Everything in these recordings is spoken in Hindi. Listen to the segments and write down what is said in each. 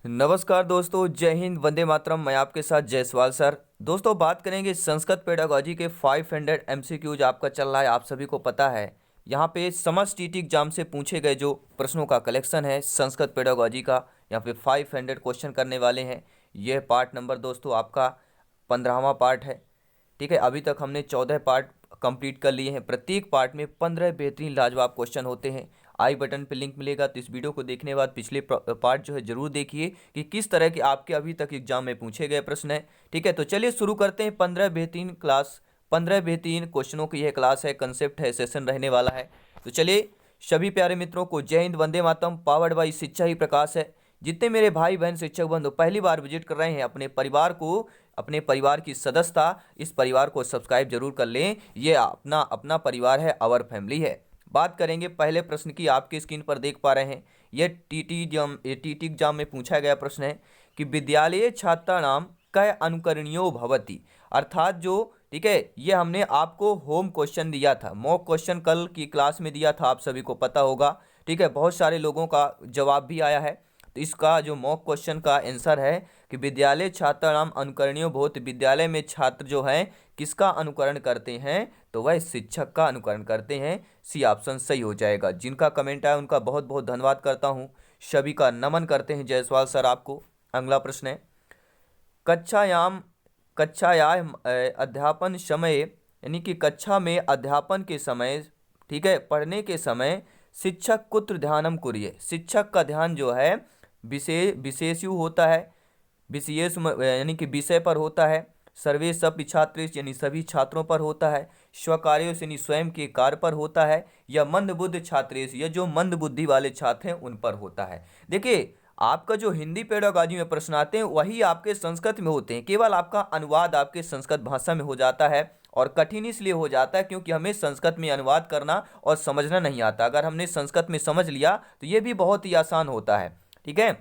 नमस्कार दोस्तों, जय हिंद, वंदे मातरम। मैं आपके साथ जयसवाल सर। दोस्तों, बात करेंगे संस्कृत पेडागोजी के 500 एमसीक्यूज आपका चल रहा है, आप सभी को पता है। यहाँ पे समस्त टीटी एग्जाम से पूछे गए जो प्रश्नों का कलेक्शन है संस्कृत पेडागोजी का, यहाँ पे 500 क्वेश्चन करने वाले हैं। यह पार्ट नंबर दोस्तों आपका 15वां पार्ट है। ठीक है, अभी तक हमने 14 पार्ट कंप्लीट कर लिए हैं। प्रत्येक पार्ट में 15 बेहतरीन लाजवाब क्वेश्चन होते हैं। आई बटन पे लिंक मिलेगा, तो इस वीडियो को देखने के बाद पिछले पार्ट जो है जरूर देखिए कि किस तरह के आपके अभी तक एग्जाम में पूछे गए प्रश्न है। ठीक है, तो चलिए शुरू करते हैं। 15 बेहतरीन क्वेश्चनों की यह क्लास है, कंसेप्ट है, सेशन रहने वाला है। तो चलिए, सभी प्यारे मित्रों को जय हिंद, वंदे मातरम। पावर्ड बाई शिक्षा ही प्रकाश है। जितने मेरे भाई बहन शिक्षक बंधु पहली बार विजिट कर रहे हैं, अपने परिवार की सदस्यता, इस परिवार को सब्सक्राइब जरूर कर लें। ये अपना अपना परिवार है, आवर फैमिली है। बात करेंगे पहले प्रश्न की। आपकी स्क्रीन पर देख पा रहे हैं, यह टीटी एग्जाम में पूछा गया प्रश्न है कि विद्यालय छात्राणाम कै अनुकरणीयो भवति। अर्थात जो, ठीक है, ये हमने आपको होम क्वेश्चन दिया था, मॉक क्वेश्चन कल की क्लास में दिया था, आप सभी को पता होगा। ठीक है, बहुत सारे लोगों का जवाब भी आया है। तो इसका जो मॉक क्वेश्चन का आंसर है कि विद्यालय छात्राणाम अनुकरणीयो भवति। विद्यालय में छात्र जो हैं किसका अनुकरण करते हैं, तो वह शिक्षक का अनुकरण करते हैं। सी ऑप्शन सही हो जाएगा। जिनका कमेंट आया उनका बहुत बहुत धन्यवाद करता हूं, सभी का नमन करते हैं जायसवाल सर आपको। अगला प्रश्न है, कक्षायाम अध्यापन समय, यानी कि कक्षा में अध्यापन के समय, ठीक है, पढ़ने के समय शिक्षक कुत्र ध्यानम कुरिये। शिक्षक का ध्यान जो है विशेषु होता है, विशेष यानी कि विषय पर होता है। सर्वे सब छात्र यानी सभी छात्रों पर होता है। स्वकार्यों यानी स्वयं के कार्य पर होता है। या मंद बुद्ध छात्रेश, या जो मंद बुद्धि वाले छात्र हैं उन पर होता है। देखिए, आपका जो हिंदी पेडागोजी में प्रश्न आते हैं वही आपके संस्कृत में होते हैं, केवल आपका अनुवाद आपके संस्कृत भाषा में हो जाता है। और कठिन इसलिए हो जाता है क्योंकि हमें संस्कृत में अनुवाद करना और समझना नहीं आता। अगर हमने संस्कृत में समझ लिया तो ये भी बहुत ही आसान होता है। ठीक है,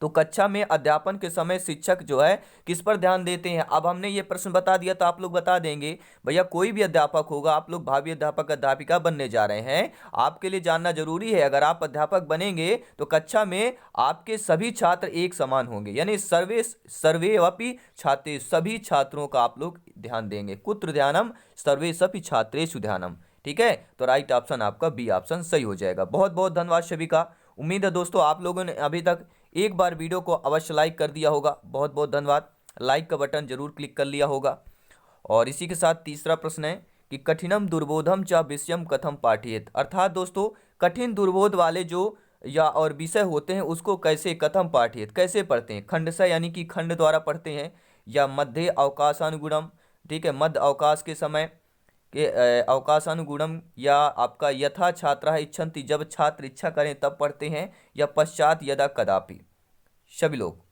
तो कक्षा में अध्यापन के समय शिक्षक जो है किस पर ध्यान देते हैं। अब हमने ये प्रश्न बता दिया तो आप लोग बता देंगे, भैया कोई भी अध्यापक होगा, आप लोग भावी अध्यापक अध्यापिका बनने जा रहे हैं, आपके लिए जानना जरूरी है। अगर आप अध्यापक बनेंगे तो कक्षा में आपके सभी छात्र एक समान होंगे, यानी सर्वेवपि छात्रे, सभी छात्रों का आप लोग ध्यान देंगे। कुत्र ध्यानम सर्वेषपि छात्रेषु ध्यानम। ठीक है, तो राइट ऑप्शन आपका बी ऑप्शन सही हो जाएगा। बहुत बहुत धन्यवाद सभी का। उम्मीद है दोस्तों आप लोगों ने अभी तक एक बार वीडियो को अवश्य लाइक कर दिया होगा। बहुत बहुत धन्यवाद। लाइक का बटन जरूर क्लिक कर लिया होगा। और इसी के साथ तीसरा प्रश्न है कि कठिनम दुर्बोधम च विषयम कथम पाठयेत। अर्थात दोस्तों, कठिन दुर्बोध वाले जो या और विषय होते हैं उसको कैसे, कथम पाठयेत, कैसे पढ़ते हैं। खंडशः यानी कि खंड द्वारा पढ़ते हैं, या मध्य अवकाशानुगुणम, ठीक है, मध्य अवकाश के समय के अवकाशानुगुणम, या आपका यथा छात्रा इच्छन्ति, जब छात्र इच्छा करें तब पढ़ते हैं, या पश्चात यदा कदापि। सभी लोग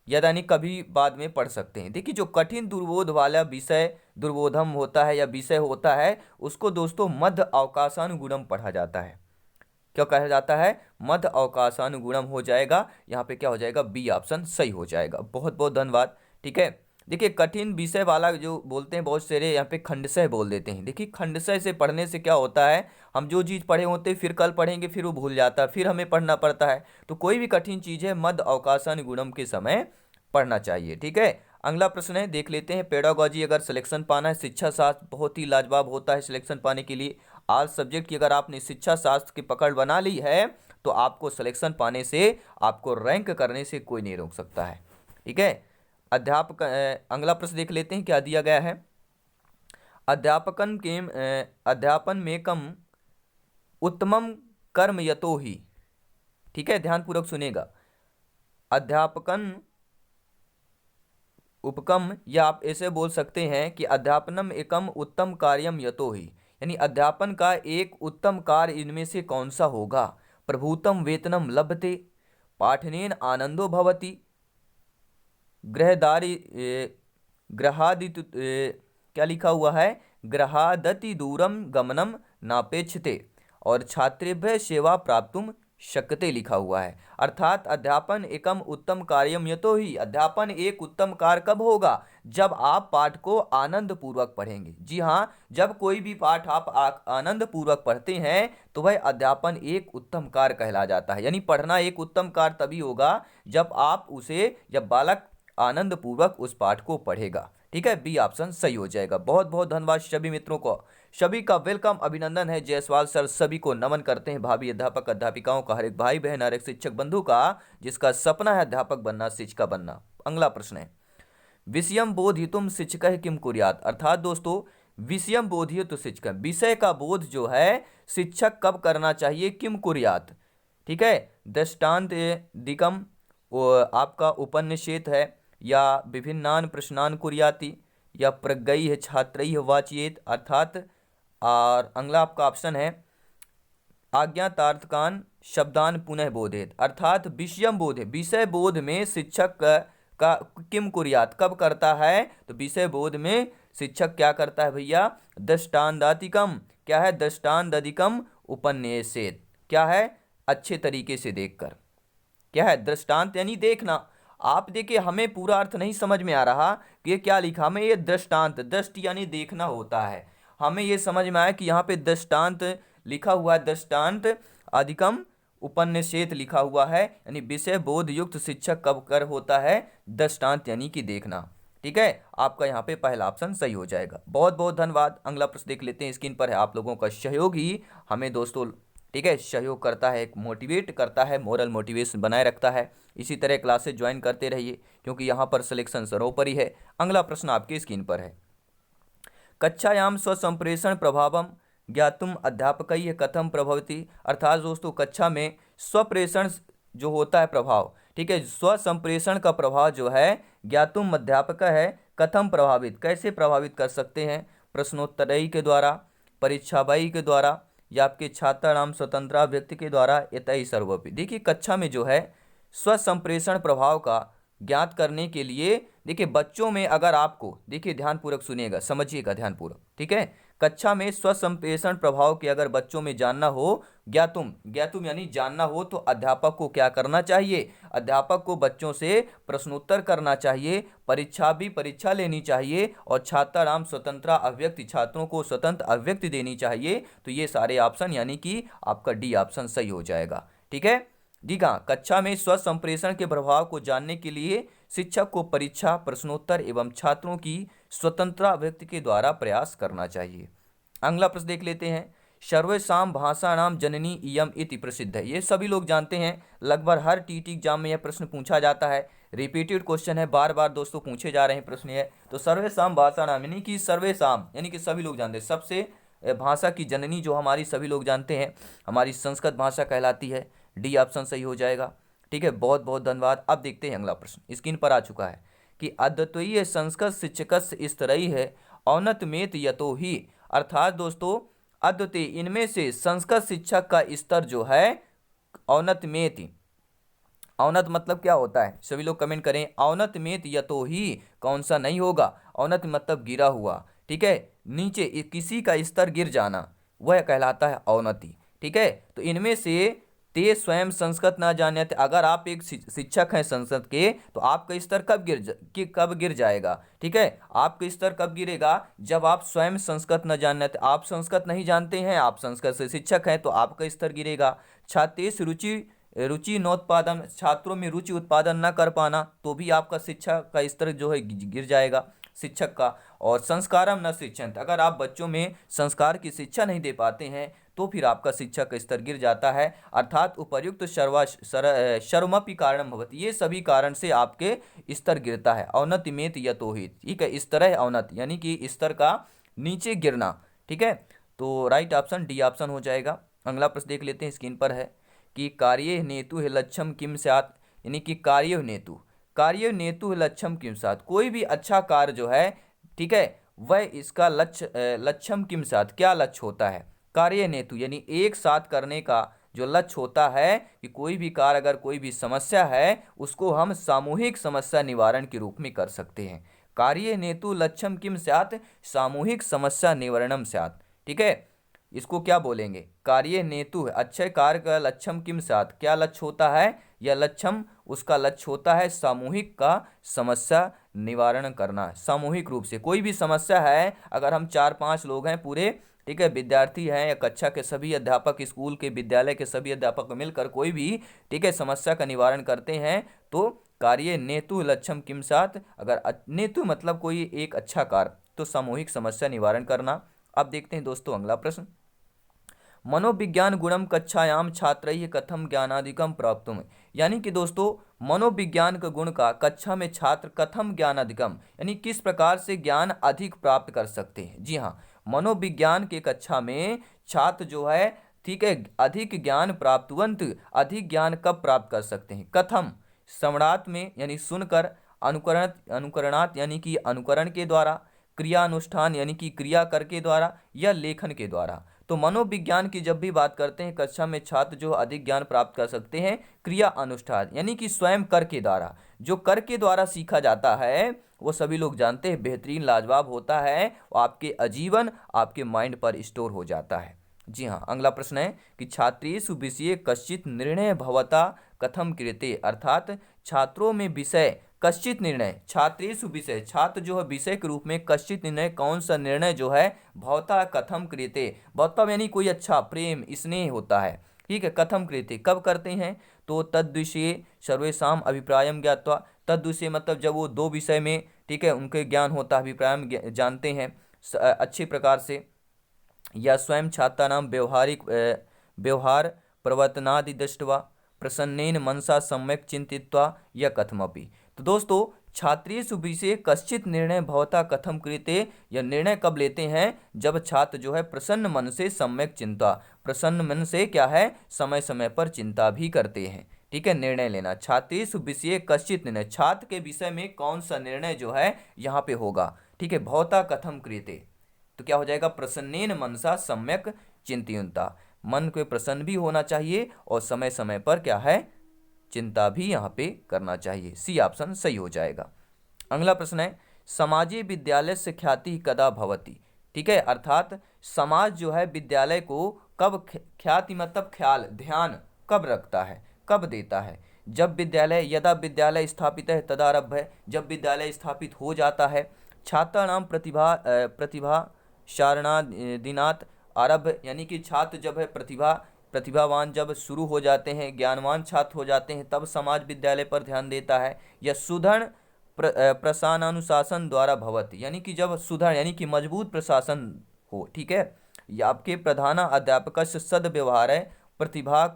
यदा नहीं, कभी बाद में पढ़ सकते हैं। देखिए, जो कठिन दुर्बोध वाला विषय दुर्बोधम होता है या विषय होता है उसको दोस्तों मध्य अवकाशानुगुणम पढ़ा जाता है। क्या कहा जाता है, मध्य अवकाशानुगुणम हो जाएगा। यहाँ पे क्या हो जाएगा, बी ऑप्शन सही हो जाएगा। बहुत बहुत धन्यवाद। ठीक है, देखिए कठिन विषय वाला जो बोलते हैं बहुत सारे यहाँ पे खंडशः बोल देते हैं। देखिए, खंडशः से पढ़ने से क्या होता है, हम जो चीज़ पढ़े होते हैं फिर कल पढ़ेंगे, फिर वो भूल जाता है, फिर हमें पढ़ना पड़ता है। तो कोई भी कठिन चीज़ है मध्य अवकाशानुगुणम के समय पढ़ना चाहिए। ठीक है, अगला प्रश्न है, देख लेते हैं। पेडागोजी अगर सिलेक्शन पाना है, शिक्षा शास्त्र बहुत ही लाजवाब होता है सिलेक्शन पाने के लिए। आज सब्जेक्ट की अगर आपने शिक्षा शास्त्र की पकड़ बना ली है तो आपको सिलेक्शन पाने से, आपको रैंक करने से कोई नहीं रोक सकता है। ठीक है, अगला प्रश्न देख लेते हैं क्या दिया गया है। अध्यापन में कम उत्तमम कर्म यतो ही। ठीक है, ध्यान पूर्वक सुनेगा। अध्यापकन उपकम, या आप ऐसे बोल सकते हैं कि अध्यापनम एकम उत्तम कार्यम यतो ही, यानी अध्यापन का एक उत्तम कार्य इनमें से कौन सा होगा। प्रभूतम वेतनम लभते, पाठनेन आनंदो भवति, ग्रहदारी ग्रहादि क्या लिखा हुआ है, ग्रहादति दूरम गमनम नापेक्षते, और छात्रेभ्य सेवा प्राप्तुम शक्यते लिखा हुआ है। अर्थात अध्यापन एकम उत्तम कार्यम यतोहि, अध्यापन एक उत्तम कार्य कब होगा, जब आप पाठ को आनंद पूर्वक पढ़ेंगे। जी हाँ, जब कोई भी पाठ आप आनंद पूर्वक पढ़ते हैं तो वह अध्यापन एक उत्तम कार्य कहला जाता है। यानी पढ़ना एक उत्तम कार्य तभी होगा जब बालक आनंद पूर्वक उस पाठ को पढ़ेगा। ठीक है, बी ऑप्शन सही हो जाएगा। बहुत बहुत धन्यवाद सभी मित्रों को, सभी का वेलकम, अभिनंदन है। जायसवाल सर सभी को नमन करते हैं। भावी अध्यापक अध्यापिकाओं का, हर एक भाई बहन, हर एक शिक्षक बंधु का जिसका सपना है अध्यापक बनना, शिक्षिका बनना। अगला प्रश्न है, विषयम बोधितुम शिक्षकः किम कुर्यात्। अर्थात दोस्तों, विषयम बोधितुम शिक्षक, विषय का बोध जो है शिक्षक कब करना चाहिए, किम कुर्यात्। ठीक है, दृष्टांत दिकम आपका उपनिषेध है, या विभिन्नान प्रश्नान कुर्याति, या प्रज्ञैः छात्रैः वाचयेत्। अर्थात और अगला आपका ऑप्शन है आज्ञातार्थकान शब्दान पुनः बोधेत। अर्थात विषयम बोध, विषय बोध में शिक्षक का किम कुर्यात कब करता है, तो विषय बोध में शिक्षक क्या करता है भैया, दृष्टांतादिकम, क्या है, दृष्टांतादिकम उपन्यासेत, क्या है, अच्छे तरीके से देखकर, क्या है, दृष्टांत यानी देखना। आप देखिए, हमें पूरा अर्थ नहीं समझ में आ रहा कि ये क्या लिखा, हमें ये दृष्टांत, दृष्टि यानी देखना होता है। हमें ये समझ में आया कि यहाँ पे दृष्टांत लिखा हुआ है, दृष्टांत अधिकम उपनिषेध लिखा हुआ है, यानी विषय बोध युक्त शिक्षक कब कर होता है, दृष्टांत यानी कि देखना। ठीक है, आपका यहाँ पे पहला ऑप्शन सही हो जाएगा। बहुत बहुत धन्यवाद। अगला प्रश्न देख लेते हैं, स्क्रीन पर है। आप लोगों का सहयोग ही हमें दोस्तों, ठीक है, सहयोग करता है, मोटिवेट करता है, मोरल मोटिवेशन बनाए रखता है। इसी तरह क्लासेस ज्वाइन करते रहिए, क्योंकि यहाँ पर सिलेक्शन सर्वोपरि है। अगला प्रश्न आपकी स्क्रीन पर है, कक्षायाम स्वसंप्रेषण प्रभावम ज्ञातुम अध्यापकैः कथम प्रभवति। अर्थात दोस्तों, कक्षा में स्वप्रेषण जो होता है प्रभाव, ठीक है, स्वसंप्रेषण का प्रभाव जो है ज्ञातुम अध्यापक है कथम प्रभावित, कैसे प्रभावित कर सकते हैं, प्रश्नोत्तरई के द्वारा, परीक्षाबाई के द्वारा, या आपके छात्राणाम स्वतंत्र व्यक्ति के द्वारा, इत्यादि सर्वोपि। देखिए, कक्षा में जो है स्वसंप्रेषण प्रभाव का ज्ञात करने के लिए, देखिए बच्चों में अगर आपको, देखिए ध्यानपूर्वक सुनिएगा, समझिएगा ध्यानपूर्वक, ठीक है, कक्षा में स्वसंप्रेषण प्रभाव के अगर बच्चों में जानना हो, ज्ञातुम यानी जानना हो, तो अध्यापक को क्या करना चाहिए, अध्यापक को बच्चों से प्रश्नोत्तर करना चाहिए, परीक्षा लेनी चाहिए, और छात्राणाम स्वतंत्र अभिव्यक्ति, छात्रों को स्वतंत्र अभिव्यक्ति देनी चाहिए। तो ये सारे ऑप्शन यानी कि आपका डी ऑप्शन सही हो जाएगा। ठीक है जी हाँ, कक्षा में स्वसंप्रेषण के प्रभाव को जानने के लिए शिक्षक को परीक्षा, प्रश्नोत्तर एवं छात्रों की स्वतंत्र अभिव्यक्ति के द्वारा प्रयास करना चाहिए। अगला प्रश्न देख लेते हैं, सर्वेषां भाषाणां जननी इयम् इति प्रसिद्ध है। ये सभी लोग जानते हैं, लगभग हर टीटी एग्जाम में यह प्रश्न पूछा जाता है, रिपीटेड क्वेश्चन है, बार बार दोस्तों पूछे जा रहे हैं प्रश्न है। तो सर्वेषां भाषाणां यानी कि सर्वेषां यानी कि सभी लोग जानते हैं, सबसे भाषा की जननी जो हमारी सभी लोग जानते हैं, हमारी संस्कृत भाषा कहलाती है। डी ऑप्शन सही हो जाएगा। ठीक है, बहुत बहुत धन्यवाद। अब देखते हैं अगला प्रश्न, स्क्रीन पर आ चुका है कि अद्वितीय संस्कृत शिक्षकस्य स्तरई है औन्नतमेत यतो ही। अर्थात दोस्तों, अद्वितीय इनमें से संस्कृत शिक्षक का स्तर जो है औन्नतमेत, औन्नत मतलब क्या होता है, सभी लोग कमेंट करें। औन्नतमेत यतो ही कौन सा नहीं होगा, औन्नत मतलब गिरा हुआ, ठीक है, नीचे किसी का स्तर गिर जाना, वह कहलाता है औन्नति। ठीक है, तो इनमें से ते स्वयं संस्कृत ना जाने, अगर आप एक शिक्षक हैं संस्कृत के, तो आपका स्तर कब गिर जाएगा। ठीक है, आपका स्तर कब गिरेगा, जब आप स्वयं संस्कृत न जानते, आप संस्कृत नहीं जानते हैं, आप संस्कृत से शिक्षक हैं, तो आपका स्तर गिरेगा। छात्रेषु रुचि नोत्पादन, छात्रों में रुचि उत्पादन न कर पाना, तो भी आपका शिक्षा का स्तर जो है गिर जाएगा शिक्षक का। और संस्कारम न शिक्षन्त, अगर आप बच्चों में संस्कार की शिक्षा नहीं दे पाते हैं, तो फिर आपका शिक्षक का स्तर गिर जाता है। अर्थात उपर्युक्त शर्मपि कारणम भवति, ये सभी कारण से आपके स्तर गिरता है। औन्नतिमेत यतोहि, ठीक है, इस तरह औन्नत यानी कि स्तर का नीचे गिरना। ठीक है, तो राइट ऑप्शन डी ऑप्शन हो जाएगा। अगला प्रश्न देख लेते हैं, स्क्रीन पर है कि कार्ये नेतु लक्ष्यम किम स्यात्, यानी कि कार्य नेतु लक्ष्यम किम स्यात्, कोई भी अच्छा कार्य जो है, ठीक है, वह इसका लक्ष्यम किम स्यात्, क्या लक्ष्य होता है, कार्य नेतु यानी एक साथ करने का जो लक्ष्य होता है, कि कोई भी कार्य, अगर कोई भी समस्या है, उसको हम सामूहिक समस्या निवारण के रूप में कर सकते हैं। कार्य नेतु लक्ष्यम किम स्यात्, सामूहिक समस्या निवारणम स्यात्। ठीक है, इसको क्या बोलेंगे, कार्य नेतु है। अच्छे कार्य का लक्ष्यम किम साथ, क्या लक्ष्य होता है, या लक्ष्यम उसका लक्ष्य होता है सामूहिक का समस्या निवारण करना। सामूहिक रूप से कोई भी समस्या है, अगर हम 4-5 लोग हैं पूरे, ठीक है, विद्यार्थी हैं या कक्षा के सभी अध्यापक, स्कूल के विद्यालय के सभी अध्यापक मिलकर कोई भी, ठीक है, समस्या का निवारण करते हैं तो कार्य नेतु लक्ष्यम किम साथ, अगर नेतु मतलब कोई एक अच्छा कार्य, तो सामूहिक समस्या निवारण करना। अब देखते हैं दोस्तों अगला प्रश्न। मनोविज्ञान गुणम कक्षायाम छात्रैः कथम ज्ञानाधिकम प्राप्तुम, यानी कि दोस्तों मनोविज्ञान के गुण का कक्षा में छात्र कथम ज्ञानाधिकम, यानी किस प्रकार से ज्ञान अधिक प्राप्त कर सकते हैं। जी हाँ, मनोविज्ञान के कक्षा में छात्र जो है, ठीक है, अधिक ज्ञान प्राप्तवंत, अधिक ज्ञान कब प्राप्त कर सकते हैं, कथम, श्रवणात् में यानी सुनकर, अनुकरणात् यानी कि अनुकरण के द्वारा, क्रियानुष्ठान यानी कि क्रिया करके द्वारा, या लेखन के द्वारा। तो मनोविज्ञान की जब भी बात करते हैं, कक्षा में छात्र जो अधिक ज्ञान प्राप्त कर सकते हैं क्रिया अनुष्ठान यानी कि स्वयं कर के द्वारा। जो कर के द्वारा सीखा जाता है वो सभी लोग जानते हैं बेहतरीन लाजवाब होता है, आपके आजीवन आपके माइंड पर स्टोर हो जाता है। जी हाँ, अगला प्रश्न है कि छात्रेषु विषये कश्चित निर्णय भवता कथम क्रियते, अर्थात छात्रों में विषय कश्चित निर्णय, छात्रेषु विषय, छात्र जो है विषय के रूप में कश्चित निर्णय, कौन सा निर्णय जो है, भवता कथम क्रियते, भवता यानी कोई अच्छा प्रेम स्नेह होता है, ठीक है, कथम क्रियते कब करते हैं, तो तद्विषये सर्वेषाम अभिप्रायम ज्ञात्वा, तद्विषय मतलब जब वो दो विषय में, ठीक है, उनके ज्ञान होता है, अभिप्रायम जानते हैं अच्छे प्रकार से, या स्वयं छात्राणां व्यवहार प्रवर्तनादि दृष्ट्वा प्रसन्नेन मनसा सम्यक चिंतित्वा या कथमपि। तो दोस्तों छात्रेषु विषये कश्चित निर्णय भवता कथम क्रियते, यह निर्णय कब लेते हैं, जब छात्र जो है प्रसन्न मन से सम्यक चिंता, प्रसन्न मन से क्या है, समय समय पर चिंता भी करते हैं, ठीक है, निर्णय लेना। छात्रेषु विषये कश्चित निर्णय, छात्र के विषय में कौन सा निर्णय जो है यहाँ पे होगा, ठीक है, भवता कथम क्रियते, तो क्या हो जाएगा, प्रसन्नेन मनसा सम्यक चिंतयन्ता, मन को प्रसन्न भी होना चाहिए और समय समय पर क्या है, चिंता भी यहाँ पे करना चाहिए। सी ऑप्शन सही हो जाएगा। अगला प्रश्न है समाजे विद्यालय से ख्याति कदा भवति, ठीक है, अर्थात समाज जो है विद्यालय को कब, ख्याति मतलब ख्याल ध्यान कब रखता है, कब देता है, जब विद्यालय, यदा विद्यालय स्थापित है तदारभ्य, जब विद्यालय स्थापित हो जाता है, छात्राणाम प्रतिभा शारणादिनात् आरभ, यानी कि छात्र जब है प्रतिभावान जब शुरू हो जाते हैं, ज्ञानवान छात्र हो जाते हैं, तब समाज विद्यालय पर ध्यान देता है। या सुदृढ़ प्रशासनानुशासन द्वारा भवति, यानी कि जब सुदृढ़ यानी कि मजबूत प्रशासन हो, ठीक है, या आपके प्रधान अध्यापक सद्व्यवहार है, प्रतिभा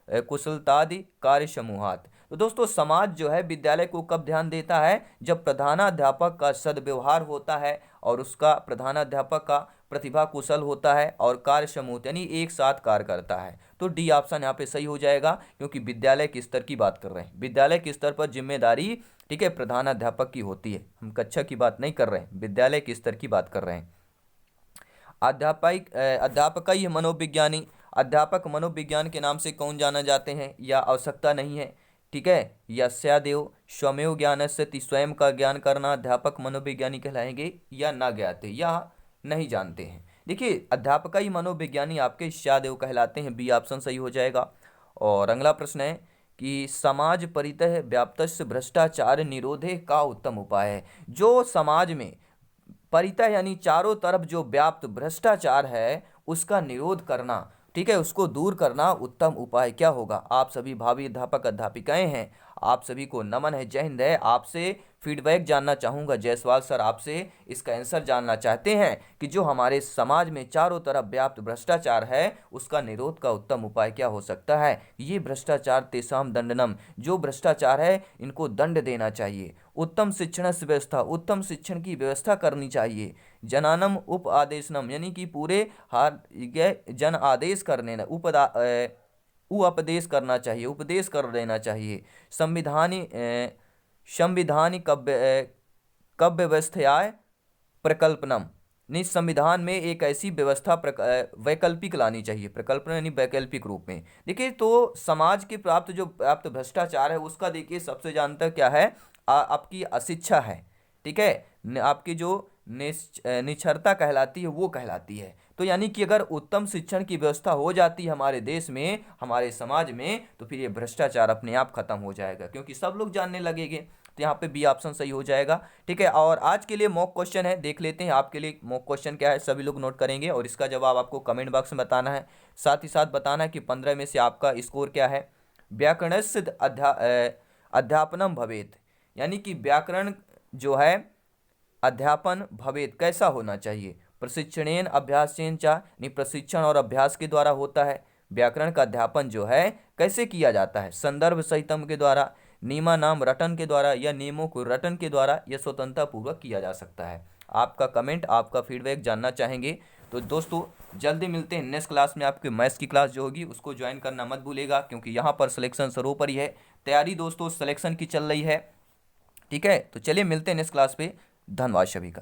कुशलतादि कार्य समूहात। तो दोस्तों समाज जो है विद्यालय को कब ध्यान देता है, जब प्रधानाध्यापक का सद्व्यवहार होता है और उसका प्रधानाध्यापक का प्रतिभा कुशल होता है और कार्य समूह यानी एक साथ कार्य करता है। तो डी ऑप्शन यहाँ पे सही हो जाएगा, क्योंकि विद्यालय के स्तर की बात कर रहे हैं, विद्यालय के स्तर पर जिम्मेदारी, ठीक है, प्रधानाध्यापक की होती है, हम कक्षा की बात नहीं कर रहे हैं, विद्यालय के स्तर की बात कर रहे हैं। अध्यापक ही मनोविज्ञानी, अध्यापक मनोविज्ञान के नाम से कौन जाना जाते हैं, या आवश्यकता नहीं है, ठीक है, यस्यादेव स्वमेव ज्ञानस्यति, स्वयं का ज्ञान करना अध्यापक मनोविज्ञानी कहलाएंगे, या न ज्ञाते, या नहीं जानते हैं। देखिए अध्यापक ही मनोविज्ञानी आपके श्यादेव कहलाते हैं, बी ऑप्शन सही हो जाएगा। और अगला प्रश्न है कि समाज परितः व्याप्तस्य भ्रष्टाचार निरोधे का उत्तम उपाय है, जो समाज में परितः यानी चारों तरफ जो व्याप्त भ्रष्टाचार है उसका निरोध करना, ठीक है, उसको दूर करना उत्तम उपाय क्या होगा। आप सभी भावी अध्यापक अध्यापिकाएं हैं, आप सभी को नमन है, जय हिंद है। आपसे फीडबैक जानना चाहूँगा, जायसवाल सर आपसे इसका आंसर जानना चाहते हैं कि जो हमारे समाज में चारों तरफ व्याप्त भ्रष्टाचार है उसका निरोध का उत्तम उपाय क्या हो सकता है। ये भ्रष्टाचार तेसाम दंडनम, जो भ्रष्टाचार है इनको दंड देना चाहिए। उत्तम शिक्षण व्यवस्था, उत्तम शिक्षण की व्यवस्था करनी चाहिए। जनानम उप आदेशनम, यानी कि पूरे जन आदेश करने उपदेश करना चाहिए, उपदेश कर देना चाहिए। संविधानी कव्य व्यवस्थाएं प्रकल्पनम, नहीं, संविधान में एक ऐसी व्यवस्था वैकल्पिक लानी चाहिए, प्रकल्पना यानी वैकल्पिक रूप में। देखिए तो समाज के प्राप्त जो प्राप्त भ्रष्टाचार है उसका देखिए सबसे जानता क्या है, आपकी अशिक्षा है, ठीक है, आपकी जो निरक्षरता कहलाती है वो कहलाती है। तो यानी कि अगर उत्तम शिक्षण की व्यवस्था हो जाती है हमारे देश में, हमारे समाज में, तो फिर ये भ्रष्टाचार अपने आप खत्म हो जाएगा, क्योंकि सब लोग जानने लगेंगे। तो यहाँ पे बी ऑप्शन सही हो जाएगा। ठीक है, और आज के लिए मॉक क्वेश्चन है, देख लेते हैं आपके लिए मॉक क्वेश्चन क्या है, सभी लोग नोट करेंगे और इसका जवाब आपको कमेंट बॉक्स में बताना है। साथ ही साथ बताना है कि 15 में से आपका स्कोर क्या है। व्याकरणस्य अध्यापनम भवेत, यानी कि व्याकरण जो है अध्यापन भवेत कैसा होना चाहिए। प्रशिक्षणेन अभ्यासेन चा, नहीं प्रशिक्षण और अभ्यास के द्वारा होता है। व्याकरण का अध्यापन जो है कैसे किया जाता है, संदर्भ सहितम के द्वारा, नियमा नाम रटन के द्वारा, या नियमों को रटन के द्वारा, यह स्वतंत्रता पूर्वक किया जा सकता है। आपका कमेंट, आपका फीडबैक जानना चाहेंगे। तो दोस्तों जल्दी मिलते हैं नेक्स्ट क्लास में। आपकी मैथ्स की क्लास जो होगी उसको ज्वाइन करना मत भूलेगा, क्योंकि यहाँ पर सिलेक्शन सर्वोपरि है। तैयारी दोस्तों सिलेक्शन की चल रही है। ठीक है, तो चलिए मिलते हैं नेक्स्ट क्लास पे। धन्यवाद सभी का।